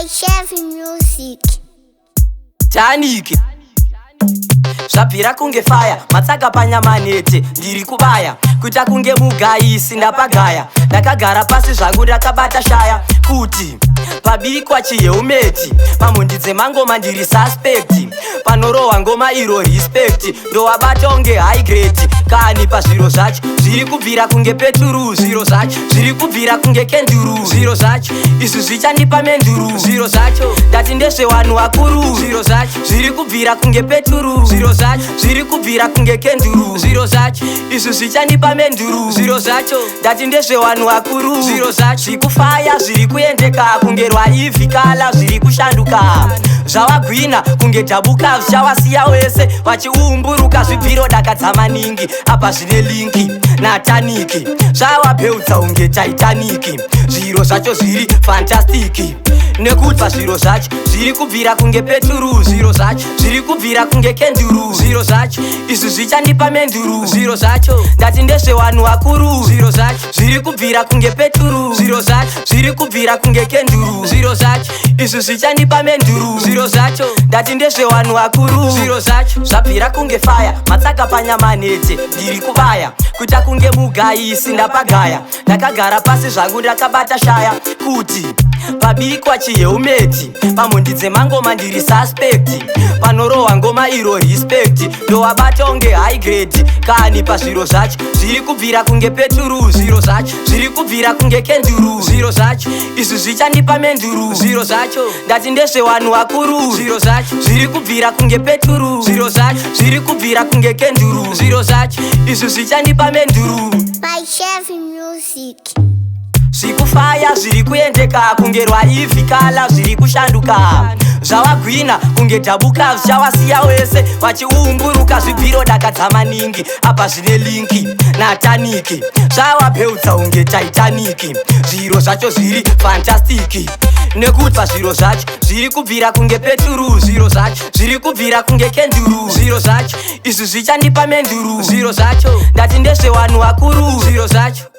by Chevy Music. Taniki zvabvira kunge fire matsaga panyamanete ndiri kubaya kuita kunge mugaisi ndapagaya ndakagara pasi zvangu ndakabata shaya kuti pabikwa chiheumeti pamundi dzemangoma ndiri suspect panorohwa ngoma iro respect ndowabata unge high grade kani pazviro zvacho zviri kubvira kunge peturu zviro zvacho zviri kubvira kunge kenduru zviro zvacho izvi zvichandipa menduru zviro zvacho ndati ndezvewanhu vakuru zviro zvacho zviri kubvira kunge peturu zviro zvacho zviri kubvira kunge kenduru zviro zvacho izvi zvichandipa menduru zviro zvacho ndati ndezvewanhu vakuru zviro zvacho zvikufaya zviri kuendeka kunge rwaivhikala zviri kushanduka zvawagwina kunge dhabuka zvichawasiya wese vachiumburuka zvibviro dakadza maningi apa zvine linki nataniki zvawapeudza unge titaniki zviro zvacho zviri fantastiki nekutwa zviro zvacho zviri kubvira kunge peturu zviro zvacho zviri kubvira kunge kenduru zviro zvacho izvi zvichandipa menduru zviro zvacho ndati ndezvewanhu vakuru zviro zvacho zviri kubvira kunge peturu zviro zvacho zviri kubvira kunge kenduru zviro zvacho izvi zvichandipa menduru zviro zvacho ndati ndezvewanhu vakuru zviro zvacho zvabvira kunge fire matsaga panyamanete ndiri kubaya kuita kunge mugaisi ndapagaya ndakagara pasi zvangu ndakabata shaya kuti pabikwa chiheumeti pamundi dzemangoma ndiri suspect panorohwa ngoma iro respect ndowabata unge high grade kani pazviro zvacho zviri kubvira kunge peturu zviro zvacho zviri kubvira kunge kenduru zviro zvacho izvi zvichandipa menduru zviro zvacho ndati ndezvewanhu vakuru zviro zvacho zviri kubvira kunge peturu zviro zvacho zviri kubvira kunge kenduru zviro zvacho izvi zvichandipa menduru By Chevy Music. zvikufaya zviri kuendeka kunge rwaivhikala zviri kushanduka zvawagwina kunge dhabuka zvichawasiya wese vachiumburuka zvibviro dakadza maningi apa zvine linki nataniki zvawapeudza unge titaniki zviro zvacho zviri fantastiki nekutwa zviro zvacho zviri kubvira kunge peturu zviro zvacho zviri kubvira kunge kenduru zviro zvacho izvi zvichandipa menduru zviro zvacho ndati ndezvewanhu vakuru zviro zvacho